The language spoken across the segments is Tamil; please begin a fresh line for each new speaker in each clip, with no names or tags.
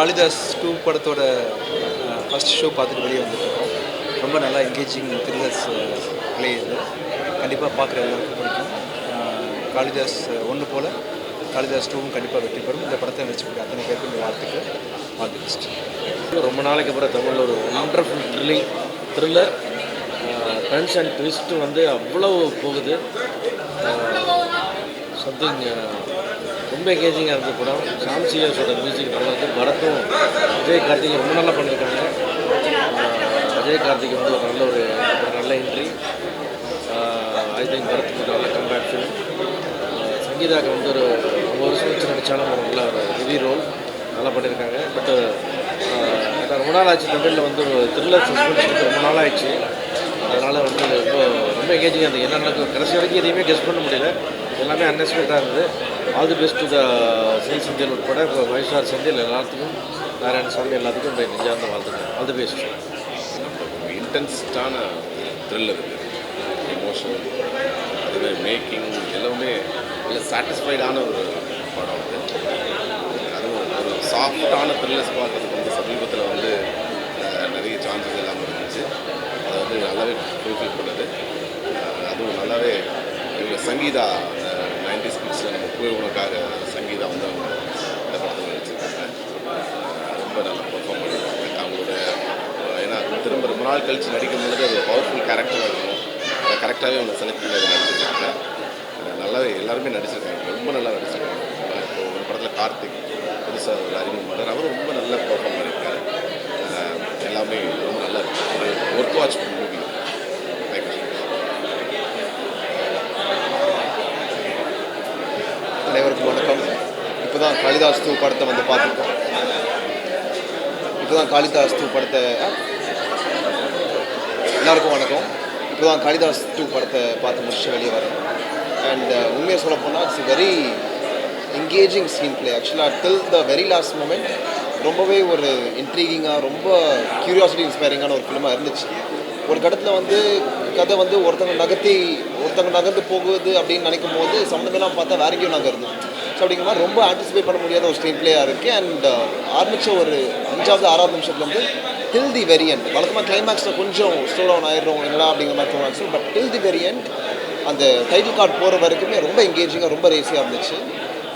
காளிதாஸ் 2 படத்தோட ஃபஸ்ட் ஷோ பார்த்துட்டு வெளியே வந்துட்டுருக்கோம். ரொம்ப நல்லா என்கேஜிங் த்ரில்லர்ஸ் ப்ளே இது. கண்டிப்பாக பார்க்குற எல்லாருக்கும் பிடிக்கும். காளிதாஸ் 1 போல் காளிதாஸ் 2வும் கண்டிப்பாக வெற்றி பெறும். இந்த படத்தை நடிச்சுக்கிட்டு அத்தனை பேருக்கும் இந்த வாழ்த்துக்கு ஆல் தி பெஸ்ட்.
ரொம்ப நாளைக்கு அப்புறம் தமிழில் ஒரு wonderful thriller turns and twist வந்து அவ்வளோ போகுது. சம்திங் ரொம்ப எங்கேஜிங்காக இருந்த படம். சாம்சியாஸோட மியூசிக் நல்லா இருக்குது. பரத்தும் அஜய் கார்த்திக் ரொம்ப நல்லா பண்ணியிருக்காங்க. அஜய் கார்த்திக் வந்து ஒரு நல்ல என்ட்ரி. ஐ திங்க் பரத்துக்கு நல்ல கம்பேக் ஃபிலிம். சங்கீதாவுக்கு வந்து ஒரு வருஷம் வச்சு நடித்தாலும் ஒரு நல்ல ஒரு ஹெவி ரோல் நல்லா பண்ணியிருக்காங்க. பட் ரொம்ப நாள் ஆச்சு தமிழில் வந்து ஒரு த்ரில்லர் சஸ்பென்ஸ் ரொம்ப நாள் ஆயிடுச்சு. அதனால் வந்து ரொம்ப எங்கேஜிங்காக இருந்தது. என்ன நடக்கும் கடைசி வரைக்கும் எதையுமே கெஸ் பண்ண முடியல. எல்லாமே அன்எக்ஸ்பெக்டாக இருந்தது. ஆல் தி பெஸ்ட் டு த செந்தில் உட்பட இப்போ வைசார் செந்தில் எல்லாத்துக்கும் நாராயணசாமி எல்லாத்துக்கும் இந்த நெஞ்சார்ந்த வாழ்த்துக்கள். All the best.
இன்டென்ஸ்டான த்ரில்லர் இருக்குது. எமோஷன் அதுவே மேக்கிங் எல்லாமே நல்ல சாட்டிஸ்ஃபைடான ஒரு படம் அது. அதுவும் ஒரு சாஃப்டான த்ரில்லர்ஸ் பார்க்கறதுக்கு வந்து சமீபத்தில் வந்து நிறைய சான்சஸ் எல்லாமே இருந்துச்சு. அதை வந்து நல்லாவே ஃபுல்ஃபில் பண்ணுது. அதுவும் நல்லாவே இவங்க சங்கீதா 90s கிட்ஸில் நம்ம போய் உனக்காக சங்கீதா வந்து அவங்க இந்த படத்தில் நடிச்சிருக்காங்க. ரொம்ப நல்லா பர்ஃபார்ம் பண்ணியிருக்காங்க. அவங்களோட ஏன்னா திரும்ப ரொம்ப நாள் கழித்து நடிக்கும் பொழுது அது பவர்ஃபுல் கேரக்டராக இருக்கும். அதை கரெக்டாகவே அவங்க செலக்ட் பண்ணி அதை நடிச்சிருக்காங்க. நல்லாவே எல்லாருமே நடிச்சிருக்காங்க. ரொம்ப நல்லா நடிச்சிருக்காங்க. இப்போ ஒரு படத்தில் கார்த்திக் புதுசாக ஒரு அறிமுகம் பண்ணுறாரு. அவரும் ரொம்ப நல்லா பர்ஃபார்ம் பண்ணியிருக்காரு. எல்லாமே ரொம்ப நல்லா இருக்குது. Work watch movie.
அனைவருக்கும் வணக்கம். இப்போ தான் காளிதாஸ் 2 படத்தை வந்து பார்த்துருக்கோம். எல்லாருக்கும் வணக்கம். இப்போ தான் காளிதாஸ் 2 படத்தை பார்த்து முடிச்சு வெளியே வரேன். அண்ட் உண்மையை சொல்ல போனால் it's very engaging screen play. ஆக்சுவலாக டில் த வெரி லாஸ்ட் மூமெண்ட் ரொம்பவே ஒரு இன்ட்ரீகிங்காக ரொம்ப க்யூரியாசிட்டி இன்ஸ்பைரிங்கான ஒரு ஃபிலிமாக இருந்துச்சு. ஒரு கட்டத்தில் வந்து கதை வந்து ஒருத்தங்க நகர்ந்து போகுது அப்படின்னு நினைக்கும் போது சம்மந்தமெல்லாம் பார்த்தா வேற எங்கேயும் நகருது. ஸோ அப்படிங்கிற மாதிரி ரொம்ப ஆன்டிசிபேட் பண்ண முடியாத ஒரு ஸ்க்ரீன் பிளேயாக இருக்குது. அண்ட் ஆரம்பித்த ஒரு 5வது 6வது நிமிஷத்துல வந்து டில் தி வெரி எண்ட் வழக்கமாக கிளைமேக்ஸில் கொஞ்சம் ஸ்லோ டவுன் ஆயிடுறோம் என்னடா அப்படிங்கிற மாதிரி தோணுச்சு. But till the very end அந்த டைட்டில் கார்டு போகிற வரைக்குமே ரொம்ப என்கேஜிங்காக ரொம்ப ரேஸியாக இருந்துச்சு.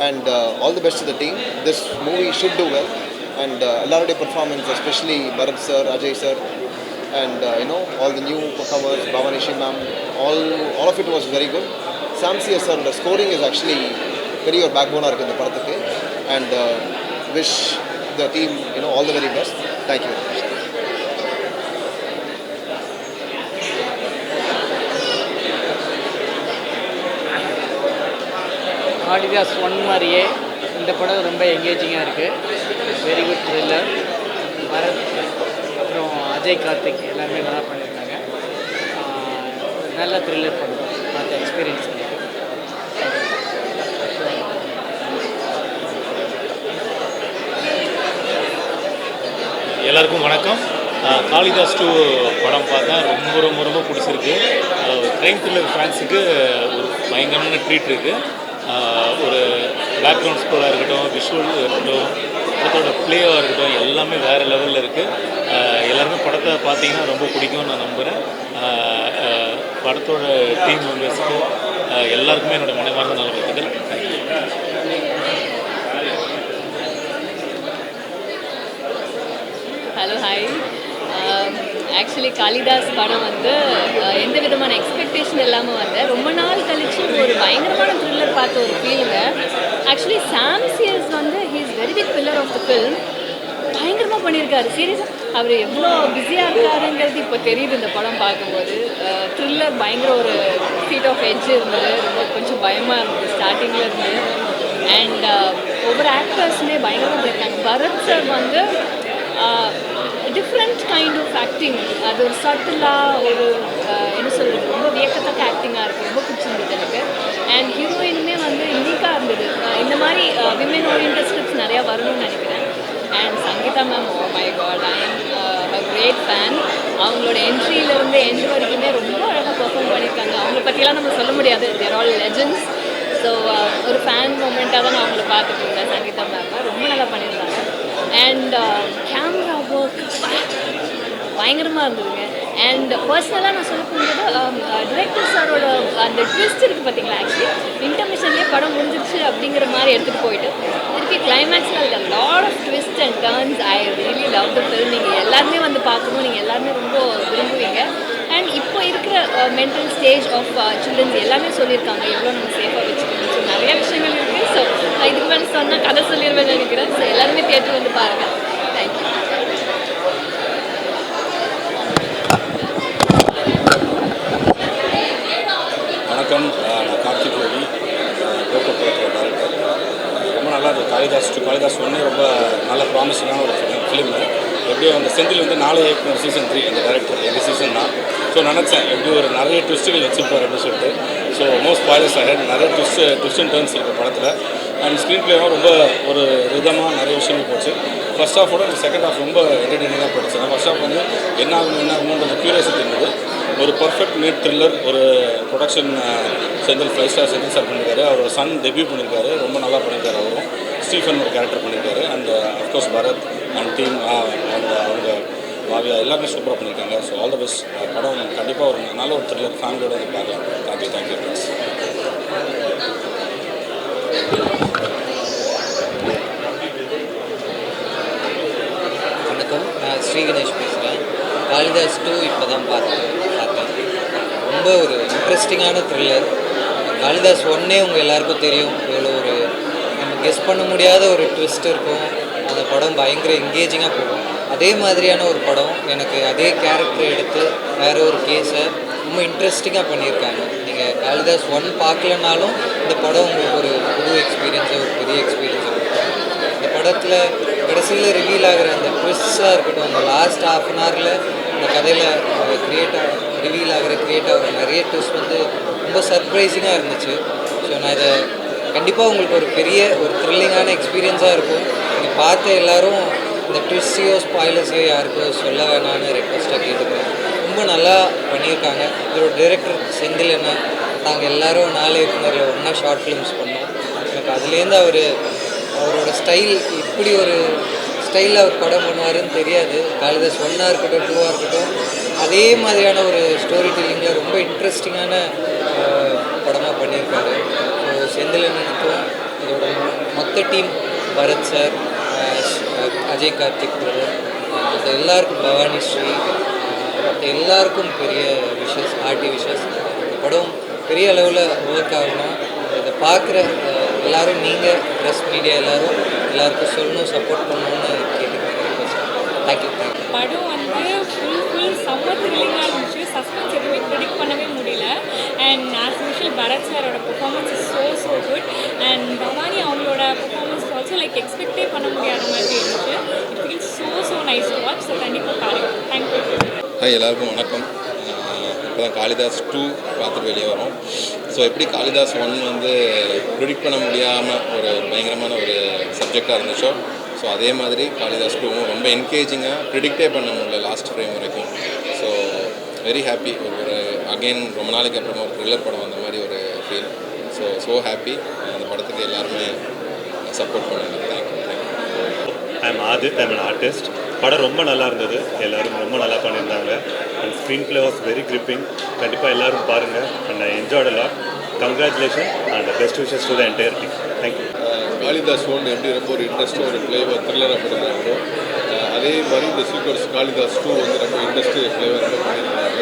And all the best to the team. This movie should do well. And எல்லாருடைய performance especially Bharath sir, Ajay sir, and all the new performers, Bhavanishi ma'am, all of it was very good. Samsiya sir, the scoring is actually very your backbone in the padathuku, and wish the team all the very best. Thank you very much.
Kalidas 1 மாதிரியே இந்த படம் ரொம்ப என்கேஜிங்காக இருக்குது. Very good thriller. பரத் அப்புறம் அஜய் கார்த்திக் எல்லாருமே நல்லா பண்ணியிருக்காங்க. நல்ல த்ரில்லர் படம் பார்த்த எக்ஸ்பீரியன்ஸ் இருக்குது.
எல்லாருக்கும் வணக்கம். காளிதாஸ் 2 படம் பார்த்தா ரொம்ப பிடிச்சிருக்கு. க்ரைம் த்ரில்லர் ஃபேன்ஸுக்கு ஒரு பயங்கரமான ட்ரீட் இருக்குது. ஒரு பேக்ரவுண்ட் ஸ்கோராக இருக்கட்டும், விஷுவல் இருக்கட்டும், படத்தோட பிளேவாக இருக்கட்டும், எல்லாமே வேறு லெவலில் இருக்குது. எல்லாருமே படத்தை பார்த்தீங்கன்னா ரொம்ப பிடிக்கும்னு நான் நம்புகிறேன். படத்தோட டீம் மெம்பர்ஸுக்கு எல்லாருக்குமே என்னோடய மனமார்ந்த நல்வாழ்த்துக்கள்.
Hello, hi. ஆக்சுவலி காளிதாஸ் படம் வந்து எந்த விதமான எக்ஸ்பெக்டேஷன் இல்லாமல் வந்தேன். ரொம்ப நாள் கழிச்சு ஒரு பயங்கரமான த்ரில்லர் பார்த்த ஒரு ஃபீலுங்க. ஆக்சுவலி சாம்சியஸ் வந்து he is very big pillar of the film. பயங்கரமாக பண்ணியிருக்காரு. சீரியஸாக அவர் எவ்வளோ பிஸியாக இருக்காருங்கிறது இப்போ தெரியுது இந்த படம் பார்க்கும்போது. த்ரில்லர் பயங்கர ஒரு சீட் ஆஃப் எட்ஜ் இருந்தது. ரொம்ப கொஞ்சம் பயமாக இருந்தது ஸ்டார்டிங்கில் இருந்து. அண்ட் ஒவ்வொரு ஆக்டர்ஸுமே பயங்கரமாக பண்ணியிருக்காங்க. பரத் சார் வந்து டிஃப்ரெண்ட் கைண்ட் ஆஃப் ஆக்டிங். அது ஒரு சட்டிலாக ஒரு என்ன சொல்கிறது, ரொம்ப வியக்கத்தக்க ஆக்டிங்காக இருக்குது. ரொம்ப பிடிச்சிருந்தது எனக்கு. அண்ட் ஹீரோயினுமே வந்து யூனிக்காக இருந்தது. இந்த மாதிரி விமன் ஓரியன்டட் ஸ்கிரிப்ட்ஸ் நிறையா வரணும்னு நினைக்கிறேன். And Sangeetha ma'am, oh my God, I am great fan. அவங்களோட என்ட்ரியிலேருந்து எண்ட் வரைக்குமே ரொம்ப அழகாக பெர்ஃபார்ம் பண்ணியிருக்காங்க. அவங்கள பற்றியெல்லாம் நம்ம சொல்ல முடியாது. தேர் ஆல் லெஜெண்ட்ஸ். ஸோ ஒரு ஃபேன் மூமெண்ட்டாக தான் நான் அவங்கள பார்த்துட்டு இருந்தேன். சங்கீதா மேம் ரொம்ப நல்லா பண்ணியிருந்தாங்க. அண்ட் கேமரா ஒர்க் பயங்கரமாக இருந்ததுங்க. அண்ட் பர்சனலாக நான் சொல்ல போகும்போது டிரெக்டர் சாரோட அந்த ட்விஸ்ட் இருக்குது பார்த்தீங்களா, ஆக்சுவலி இன்டர்மிஷன்லேயே படம் முடிஞ்சிருச்சு அப்படிங்கிற மாதிரி எடுத்துகிட்டு போயிட்டு திருப்பி கிளைமேக்ஸில் lot of twist and turns. I really love the film. நீங்கள் எல்லாருமே வந்து பார்க்கணும், நீங்கள் எல்லாருமே ரொம்ப விரும்புவீங்க. அண்ட் இப்போ இருக்கிற மென்டல் ஸ்டேஜ் ஆஃப் சில்ட்ரன்ஸ் எல்லாமே சொல்லியிருக்காங்க, எவ்வளோ நம்ம சேஃபாக வச்சுக்கணும். ஸோ நிறைய விஷயங்கள் இருக்குது. ஸோ நான் இதுக்கு மேலே சொன்னால் கதை சொல்லிடுவேன்னு நினைக்கிறேன். ஸோ எல்லாருமே தியேட்டர் வந்து பாருங்கள். தேங்க்யூ.
வணக்கம், நான் கார்த்திக் ரவி, கோகோபுரத்தோட டேரக்டர். ரொம்ப நல்லா இருக்குது. காளிதாஸ் 1 ரொம்ப நல்ல ப்ராமிசிங்கான ஒரு ஃபிலிமு. எப்படியும் அந்த செந்தில் வந்து நாளை இயக்குனர் சீசன் 3 அந்த டேரக்டர் எங்கள் சீசன் தான். ஸோ நினச்சேன் எப்படி ஒரு நிறைய ட்விஸ்ட்டுகள் வச்சுருப்பார் அப்படின்னு சொல்லிட்டு. ஸோ மோஸ்ட் ஸ்பாய்லர்ஸ் ஆகிட் நிறைய ட்விஸ்ட் அண்ட் டர்ன்ஸ் இருக்குது படத்தில். அண்ட் ஸ்க்ரீன் பிளேவும் ரொம்ப ஒரு விதமாக நிறைய விஷயங்கள் போச்சு. ஃபர்ஸ்ட் ஹாஃபோட செகண்ட் ஹாஃப் ரொம்ப என்டர்டெய்னிங்காக போயிடுச்சு. ஃபர்ஸ்ட் ஹாஃப் வந்து என்ன ஆகும்ன்ற க்யூரியாசிட்டி இருந்தது. ஒரு பர்ஃபெக்ட் நீட் த்ரில்லர். ஒரு production Senthil 5 star Senthil sir பண்ணியிருக்காரு. அவரோட சன் டெபியூ பண்ணியிருக்காரு, ரொம்ப நல்லா பண்ணியிருக்காரு. அவரும் ஸ்டீஃபன் ஒரு கேரக்டர் பண்ணியிருக்காரு. And of course Bharath and team and அவங்க பாவியா எல்லாருமே சூப்பராக பண்ணியிருக்காங்க. So all the best. படம் கண்டிப்பாக ஒரு நல்ல ஒரு த்ரில்லர் ஃபேமிலியோட வந்து பார்க்கலாம். Thank you please.
வணக்கம், நான் ஸ்ரீ கணேஷ் பேசுகிறேன். காளிதாஸ் 2 இப்போ தான் பார்த்தேன். ரொம்ப ஒரு இன்ட்ரெஸ்டிங்கான த்ரில்லர். காளிதாஸ் 1 உங்கள் எல்லாருக்கும் தெரியும், எவ்வளோ ஒரு நம்ம கெஸ் பண்ண முடியாத ஒரு ட்விஸ்ட் இருக்கும். அந்த படம் பயங்கர என்கேஜிங்காக போகும். அதே மாதிரியான ஒரு படம் எனக்கு அதே கேரக்டர் எடுத்து வேறு ஒரு கேஸை ரொம்ப இன்ட்ரெஸ்டிங்காக பண்ணியிருக்காங்க. நீங்கள் காளிதாஸ் 1 பார்க்கலனாலும் இந்த படம் உங்களுக்கு ஒரு புது எக்ஸ்பீரியன்ஸை, ஒரு பெரிய எக்ஸ்பீரியன்ஸை கொடுக்கும். இந்த படத்தில் கடைசியில் ரிவீல் ஆகிற அந்த ட்விஸ்டாக இருக்கட்டும், அந்த லாஸ்ட் ½ அன் ஹவரில் இந்த கதையில் ரிவீல் ஆகிற நிறைய ட்விஸ்ட் வந்து ரொம்ப சர்ப்ரைசிங்காக இருந்துச்சு. ஸோ நான் இதை கண்டிப்பாக உங்களுக்கு ஒரு பெரிய ஒரு த்ரில்லிங்கான எக்ஸ்பீரியன்ஸாக இருக்கும். நீங்கள் பார்த்த எல்லோரும் இந்த ட்விஸ்டையோ ஸ்பாய்லர்ஸையோ யாருக்கோ சொல்ல வேணான்னு ரெக்வஸ்ட்டாக கேட்டுக்கிறேன். ரொம்ப நல்லா பண்ணியிருக்காங்க. இதோட டைரக்டர் செந்தில் என்ன, நாங்கள் எல்லோரும் 4 இயக்குனரில் ஒன்றா ஷார்ட் ஃபிலிம்ஸ் பண்ணோம். எனக்கு அதுலேருந்து அவரோட ஸ்டைல், இப்படி ஒரு ஸ்டைலில் அவர் படம் பண்ணுவாருன்னு தெரியாது. காளிதாஸ் 1 இருக்கட்டும் 2 இருக்கட்டும், அதே மாதிரியான ஒரு ஸ்டோரி டெல்லிங்கில் ரொம்ப இன்ட்ரெஸ்டிங்கான படமாக பண்ணியிருக்காரு. ஸோ செந்திலனுக்கும் இதோட மொத்த team, Bharath sir, Ajay Karthik brother, மற்ற எல்லாருக்கும், பவானி ஸ்ரீ, மற்ற எல்லாருக்கும் பெரிய விஷஸ், ஆர்டி விஷஸ். இந்த படம் பெரிய அளவில் ஒர்க் ஆகணும். இதை பார்க்குற எல்லோரும், நீங்கள் ப்ரெஸ் மீடியா எல்லாருக்கும் சொல்லணும், சப்போர்ட் பண்ணணும்னு கேட்டுக்கிறேன். தேங்க்யூ.
படம் வந்து ஃபுல் செம்ம த்ரில்லிங்காக இருந்துச்சு. சஸ்பென்ஸ் எதுவுமே ப்ரிடிக்ட் பண்ணவே முடியல. அண்ட் ஆஸ் யூஷுவல் பரத் சாரோட performance is so good. And Bhavani அவங்களோட பெர்ஃபார்மன்ஸ் ஆல்சோ எக்ஸ்பெக்டே பண்ண முடியாத மாதிரி இருந்துச்சு. It feels so nice to watch. So கண்டிப்பாக பாருங்க. தேங்க்யூ.
ஹாய், எல்லாருக்கும் வணக்கம். இப்போ தான் காளிதாஸ் 2 பார்த்துட்டு வெளியே வரோம். ஸோ எப்படி காளிதாஸ் 1 வந்து ப்ரிடிக்ட் பண்ண முடியாமல் ஒரு பயங்கரமான ஒரு சப்ஜெக்டாக இருந்துச்சோ, ஸோ அதே மாதிரி காளிதாஸ் 2 ரொம்ப என்கேஜிங்காக ப்ரிடிக்டே பண்ண முடியல லாஸ்ட் ஃப்ரேம் வரைக்கும். So very happy. ஒரு அகெயின் ரொம்ப நாளைக்கு அப்புறமா ஒரு த்ரில்லர் படம் வந்த மாதிரி ஒரு ஃபீல். So happy. அந்த படத்துக்கு எல்லாருமே சப்போர்ட் பண்ணுங்க. Thank you.
I'm Aadhith, I'm an artist. படம் ரொம்ப நல்லா இருந்தது. எல்லோரும் ரொம்ப நல்லா பண்ணியிருந்தாங்க. And screenplay was very gripping. கண்டிப்பாக எல்லோரும் பாருங்கள். And I enjoyed a lot. Congratulation and best wishes to the entire team. Thank you.
Kalidas 1 எப்படி ரொம்ப ஒரு இன்ட்ரெஸ்டாக ஒரு ஃப்ளேவர் த்ரில்லராக பண்ணியிருந்தாங்களோ, அதே மாதிரி இந்த சீக்வன்ஸ் காளிதாஸ் 2 வந்து ரொம்ப இண்டஸ்ட்ரி ஃப்ளேவர் ரொம்ப பண்ணியிருந்தாங்க.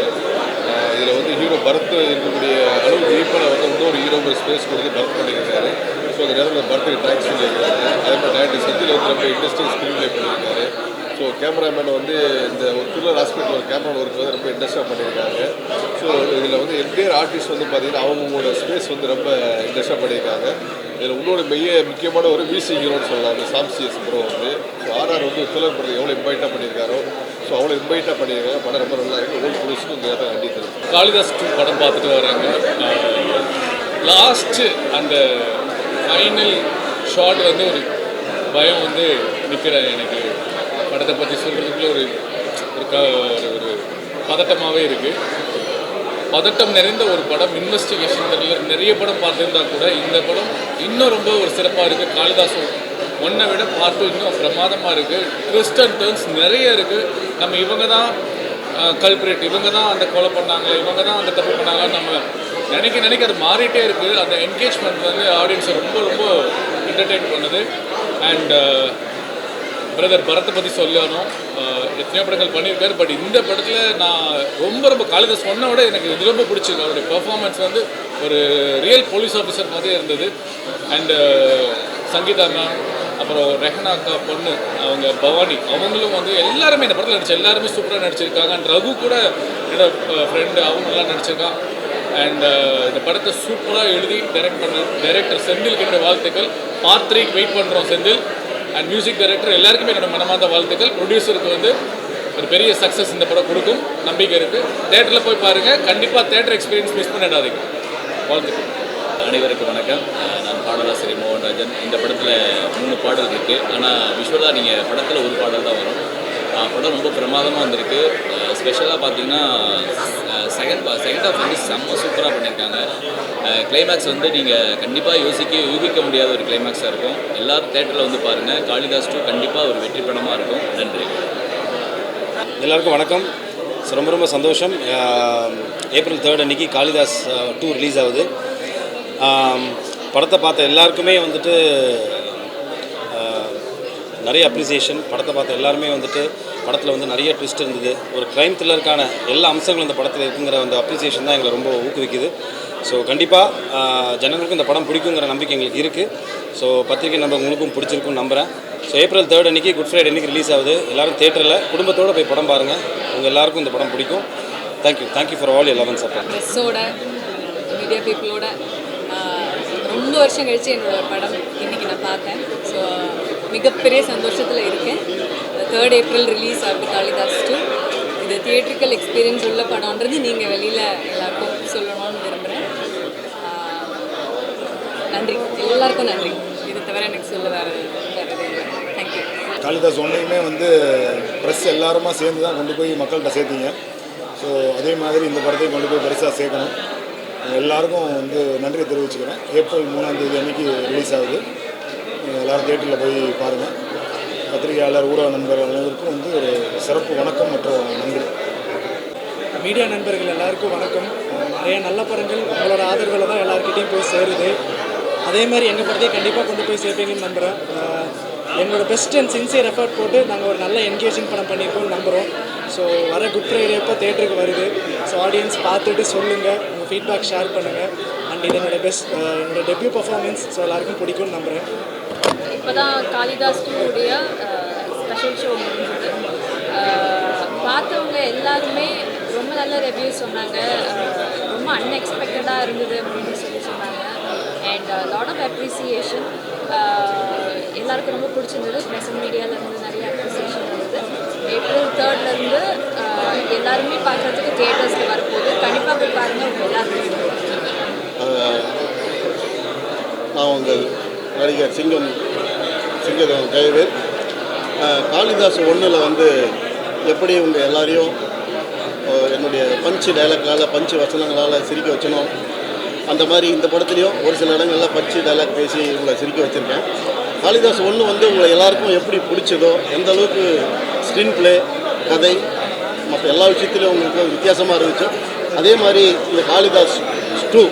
இதில் வந்து ஹீரோ பரத் இருக்கக்கூடிய அளவு டீப்பாக வந்து இன்னொரு ஹீரோக்கு ஸ்பேஸ் கொடுத்து பரத் பண்ணியிருக்காரு. ஸோ அந்த நேரத்தில் பரத்துக்கு தேங்க்ஸ் சொல்லியிருக்காரு. அதே மாதிரி டேரக்டர் செந்தில் வந்து ரொம்ப இண்டஸ்ட்ரியல் ஸ்க்ரீன் ப்ளே பண்ணியிருக்காரு. ஸோ கேமராமேன் வந்து இந்த ஒரு த்ரில்லர் ஆஸ்பெக்டில் ஒரு கேமரா ஒர்க் வந்து ரொம்ப இன்ட்ரெஸ்டாக பண்ணியிருக்காங்க. ஸோ இதில் வந்து என்டையர் ஆர்டிஸ்ட் வந்து பார்த்திங்கன்னா அவங்களோட ஸ்பேஸ் வந்து ரொம்ப இன்ட்ரெஸ்டாக பண்ணியிருக்காங்க. இதில் இன்னொரு முக்கியமான ஒரு மியூசிக் ஹீரோன்னு சொல்லலாம், அந்த சாம்சிஎஸ் ப்ரோ வந்து. ஸோ ஆர்ஆர் வந்து த்ரில்லர் படத்தை எவ்வளோ இன்வைட்டாக பண்ணியிருக்காரோ, ஸோ அவ்வளோ இன்வைட்டாக பண்ணியிருக்காங்க. படம் ரொம்ப நல்லா இருக்குது. ஓல்டு புதுசுக்கு இந்த நேரத்தை கண்டிப்பாக தெரியும்.
காளிதாஸ் 2 படம் பார்த்துட்டு வராங்க. லாஸ்ட்டு அந்த ஃபைனல் ஷாட் வந்து ஒரு பயம் வந்து நிற்கிறேன். எனக்கு படத்தை பற்றி சொல்கிறதுக்குள்ள ஒரு பதட்டமாகவே இருக்குது. பதட்டம் நிறைந்த ஒரு படம், இன்வெஸ்டிகேஷன் த்ரில்லர். நிறைய படம் பார்த்துருந்தா கூட இந்த படம் இன்னும் ரொம்ப ஒரு சிறப்பாக இருக்குது. காளிதாஸ்
ஒன்றை விட பார்ட் 2 இன்னும் பிரமாதமாக இருக்குது. ட்விஸ்ட் அண்ட் டர்ன்ஸ் நிறைய இருக்குது. நம்ம இவங்க தான் கல்பிரேட், இவங்க தான் அந்த கொலை பண்ணாங்க, இவங்க தான் அந்த தப்பு பண்ணாங்கன்னு நம்ம நினைக்க அது மாறிட்டே இருக்குது. அந்த என்கேஜ்மெண்ட் வந்து ஆடியன்ஸை ரொம்ப ரொம்ப என்டர்டெயின் பண்ணுது. அண்ட் பிரதர் பரத்தை பற்றி சொல்லணும். எத்தனையோ படங்கள் பண்ணியிருக்காரு. பட் இந்த படத்தில் நான் ரொம்ப காளிதாஸ் சொன்ன விட எனக்கு இது ரொம்ப பிடிச்சிருக்கு. அவருடைய பெர்ஃபார்மன்ஸ் வந்து ஒரு ரியல் போலீஸ் ஆஃபீஸர் மாதிரியே இருந்தது. அண்டு சங்கீதா மேம், அப்புறம் ரெஹனா அக்கா பொண்ணு அவங்க பவானி, அவங்களும் வந்து எல்லாருமே இந்த படத்தில் நடிச்சு எல்லாருமே சூப்பராக நடிச்சிருக்காங்க. அண்ட் ரகு கூட என்னோட ஃப்ரெண்டு, அவங்க நல்லா நடிச்சிருக்கான். அண்ட் இந்த படத்தை சூப்பராக எழுதி டைரக்டர் செந்திலுக்கு என்னோட வாழ்த்துக்கள். பார்ட் 3க்கு வெயிட் பண்ணுறோம் செந்தில். அண்ட் மியூசிக் டைரக்டர் எல்லாருக்குமே என்னோட மனமார்ந்த வாழ்த்துக்கள். ப்ரொடியூசருக்கு வந்து ஒரு பெரிய சக்ஸஸ் இந்த படம் கொடுக்கும் நம்பிக்கை இருக்குது. தேட்டரில் போய் பாருங்கள். கண்டிப்பாக தேட்டர் எக்ஸ்பீரியன்ஸ் மிஸ் பண்ணிடாதீங்க. வாழ்த்துக்கள்.
அனைவருக்கும் வணக்கம். நான் பாடலாசிரியர் மோகன்ராஜன். இந்த படத்தில் 3 பாடல் இருக்குது. ஆனால் விஷுவலாக நீங்கள் படத்தில் ஒரு பாடல் தான் வரும். படம் ரொம்ப பிரமாதமாக வந்திருக்கு. ஸ்பெஷலாக பார்த்தீங்கன்னா செகண்ட் ஹாஃப் வந்து செம்ம சூப்பராக பண்ணியிருக்காங்க. கிளைமேக்ஸ் வந்து நீங்கள் கண்டிப்பாக யூகிக்க முடியாத ஒரு கிளைமேக்ஸாக இருக்கும். எல்லோரும் தேட்டரில் வந்து பாருங்கள். காளிதாஸ் 2 கண்டிப்பாக ஒரு வெற்றி படமாக இருக்கும். நன்றி.
எல்லாருக்கும் வணக்கம். ரொம்ப சந்தோஷம். ஏப்ரல் 3 அன்றைக்கி காளிதாஸ் 2 ரிலீஸ் ஆகுது. படத்தை பார்த்த எல்லாருக்குமே வந்துட்டு நிறைய அப்ரிசியேஷன். படத்தை பார்த்த எல்லாருமே வந்துட்டு படத்தில் வந்து நிறைய ட்விஸ்ட் இருந்தது. ஒரு க்ரைம் த்ரில்லருக்கான எல்லா அம்சங்களும் இந்த படத்தில் இருக்குங்கிற அந்த அப்ரிசியேஷன் தான் எங்களை ரொம்ப ஊக்குவிக்குது. ஸோ கண்டிப்பாக ஜனங்களுக்கும் இந்த படம் பிடிக்குங்கிற நம்பிக்கை எங்களுக்கு இருக்குது. ஸோ பத்திரிகை உங்களுக்கும் பிடிச்சிருக்குன்னு நம்புகிறேன். ஸோ ஏப்ரல் 3 அன்றைக்கி குட் ஃப்ரைடே அன்றைக்கி ரிலீஸ் ஆகுது. எல்லோரும் தேட்டரில் குடும்பத்தோடு போய் படம் பாருங்கள். உங்கள் எல்லாருக்கும் இந்த படம் பிடிக்கும். Thank you for all you love and support.
ப்ரெஸ்ஸோட மீடியா பீப்புளோட ரொம்ப வருஷம் கழித்து என்னோட படம் இன்றைக்கி நான் பார்த்தேன். ஸோ மிகப்பெரிய சந்தோஷத்தில் இருக்கேன். 3 ஏப்ரல் ரிலீஸ் ஆகுது காளிதாஸ் 2. இது தியேட்ரிக்கல் எக்ஸ்பீரியன்ஸ் உள்ள படம்ன்றது நீங்கள் வெளியில் எல்லாருக்கும் சொல்லணும்னு விரும்புகிறேன். நன்றி, எல்லாருக்கும் நன்றி. இது தவிர எனக்கு சொல்ல வேறு தேங்க்யூ.
காளிதாஸ் ஒன்றையுமே வந்து ப்ரெஸ் எல்லாருமா சேர்ந்து தான் கொண்டு போய் மக்கள்கிட்ட சேர்த்தீங்க. ஸோ அதே மாதிரி இந்த படத்தையும் கொண்டு போய் பெருசாக சேர்க்கணும். எல்லாருக்கும் வந்து நன்றியை தெரிவிச்சுக்கிறேன். ஏப்ரல் 3ஆம் தேதி அன்றைக்கி ரிலீஸ் ஆகுது. எல்லோரும் தேட்டரில் போய் பாருங்கள். பத்திரிகையாளர் ஊடக நண்பர்கள் அனைவருக்கும் வந்து ஒரு சிறப்பு வணக்கம் மற்றும் நன்றி.
மீடியா நண்பர்கள் எல்லாருக்கும் வணக்கம். நிறைய நல்ல படங்கள் உங்களோட ஆதரவில் தான் எல்லாருக்கிட்டையும் போய் சேருது. அதே மாதிரி எங்கள் படத்தையும் கண்டிப்பாக கொண்டு போய் சேர்ப்பீங்கன்னு நம்புகிறேன். எங்களோட பெஸ்ட் அண்ட் சின்சியர் எஃபர்ட் போட்டு நாங்கள் ஒரு நல்ல என்கேஜிங் படம் பண்ணியிருக்கோம்னு நம்புகிறோம். ஸோ வர குட் ஃப்ரைடே இப்போ தேட்டருக்கு வருது. ஸோ ஆடியன்ஸ் பார்த்துட்டு சொல்லுங்கள், உங்கள் ஃபீட்பேக் ஷேர் பண்ணுங்கள். அண்ட் இது என்னோட டெபியூ பர்ஃபார்மன்ஸ். ஸோ எல்லாருக்கும் பிடிக்கும்னு நம்புகிறேன்.
இப்போ தான் காளிதாஸ் 2 உடைய ஸ்பெஷல் ஷோ முடிஞ்சது. பார்த்தவங்க எல்லாருமே ரொம்ப நல்ல ரிவ்யூ சொன்னாங்க. ரொம்ப அன்எக்ஸ்பெக்டடாக இருந்தது அப்படின்னு சொன்னாங்க. And lot of appreciation. எல்லாருக்கும் ரொம்ப பிடிச்சிருந்தது. ப்ரெசன்ட் மீடியாவிலேருந்து நிறைய அப்ரிசியேஷன் இருந்தது. ஏப்ரல் 3 எல்லாருமே பார்க்குறதுக்கு தியேட்டர்ஸில் வரப்போகுது. கண்டிப்பாக போய் பாருங்கள். உங்கள் எல்லாருக்கும்
நான் உங்கள் நடிகர் சிங்கம் ஜெயவேல். காளிதாஸ் 1ல் வந்து எப்படி உங்கள் எல்லாரையும் என்னுடைய பஞ்சு டைலாக்னால் பஞ்சு வசனங்களால் சிரிக்க வச்சனும், அந்த மாதிரி இந்த படத்துலேயும் ஒரு சில இடங்களில் பஞ்சு டைலாக் பேசி உங்களை சிரிக்க வச்சுருக்கேன். காளிதாஸ் 1 வந்து உங்களை எல்லாருக்கும் எப்படி பிடிச்சதோ, எந்த அளவுக்கு ஸ்க்ரீன் ப்ளே, கதை, மற்ற எல்லா விஷயத்துலையும் உங்களுக்கு வித்தியாசமாக இருந்துச்சு. அதே மாதிரி இந்த காளிதாஸ் 2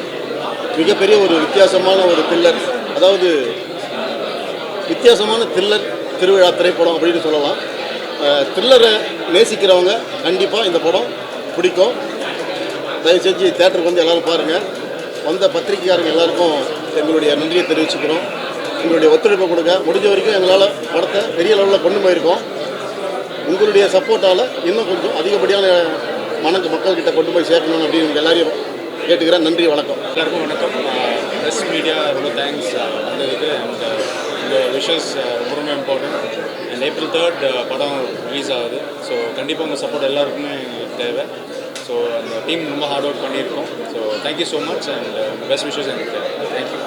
மிகப்பெரிய ஒரு வித்தியாசமான ஒரு த்ரில்லர், அதாவது வித்தியாசமான த்ரில்லர் திருவிழா திரைப்படம் அப்படின்னு சொல்லலாம். த்ரில்லரை நேசிக்கிறவங்க கண்டிப்பாக இந்த படம் பிடிக்கும். தயவு செஞ்சு தேட்டருக்கு வந்து எல்லோரும் பாருங்கள். வந்த பத்திரிகைக்காரங்க எல்லாருக்கும் எங்களுடைய நன்றியை தெரிவிச்சுக்கிறோம். உங்களுடைய ஒத்துழைப்பை கொடுங்க. முடிஞ்ச வரைக்கும் எங்களால் படத்தை பெரிய லெவலில் கொண்டு போயிருக்கோம். உங்களுடைய சப்போர்ட்டால் இன்னும் கொஞ்சம் அதிகப்படியான மக்கள்கிட்ட கொண்டு போய் சேர்க்கணும் அப்படின்னு எல்லாரையும் கேட்டுக்கிறேன். நன்றி, வணக்கம்.
எல்லாருக்கும் வணக்கம். ப்ரெஸ் மீடியா ரொம்ப தேங்க்ஸ் வந்ததுக்கு. அண்ட் இந்த விஷஸ் ரொம்ப இம்பார்ட்டன்ட். அண்ட் ஏப்ரல் 3 படம் ரிலீஸ் ஆகுது. ஸோ கண்டிப்பாக உங்கள் சப்போர்ட் எல்லாருக்குமே தேவை. ஸோ அந்த டீம் ரொம்ப ஹார்ட் ஒர்க் பண்ணியிருக்கோம். So thank you so much and best wishes எனக்கு தேவை. தேங்க்யூ.